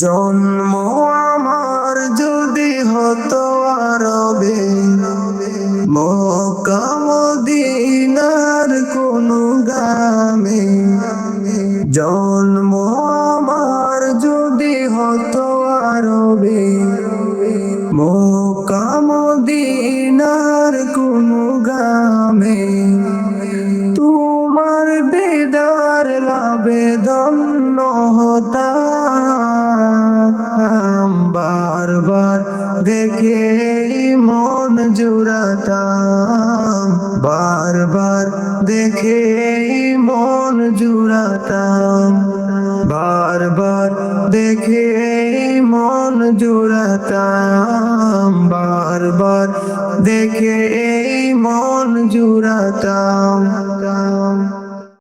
জন্ম আমার যদি হতো আরবে, মক্কা মদিনার কোনো গ্রামে। জন্ম আমার যদি হতো আরবে, মক্কা মদিনার কোনো গ্রামে। তোমার দিদার লাভে ধন্য হতাম, বারবার দেখে মন জুড়াতাম, বারবার দেখে মন জুড়াতাম, বারবার দেখে মন জুড়াতাম, বারবার দেখে মন জুড়াতাম।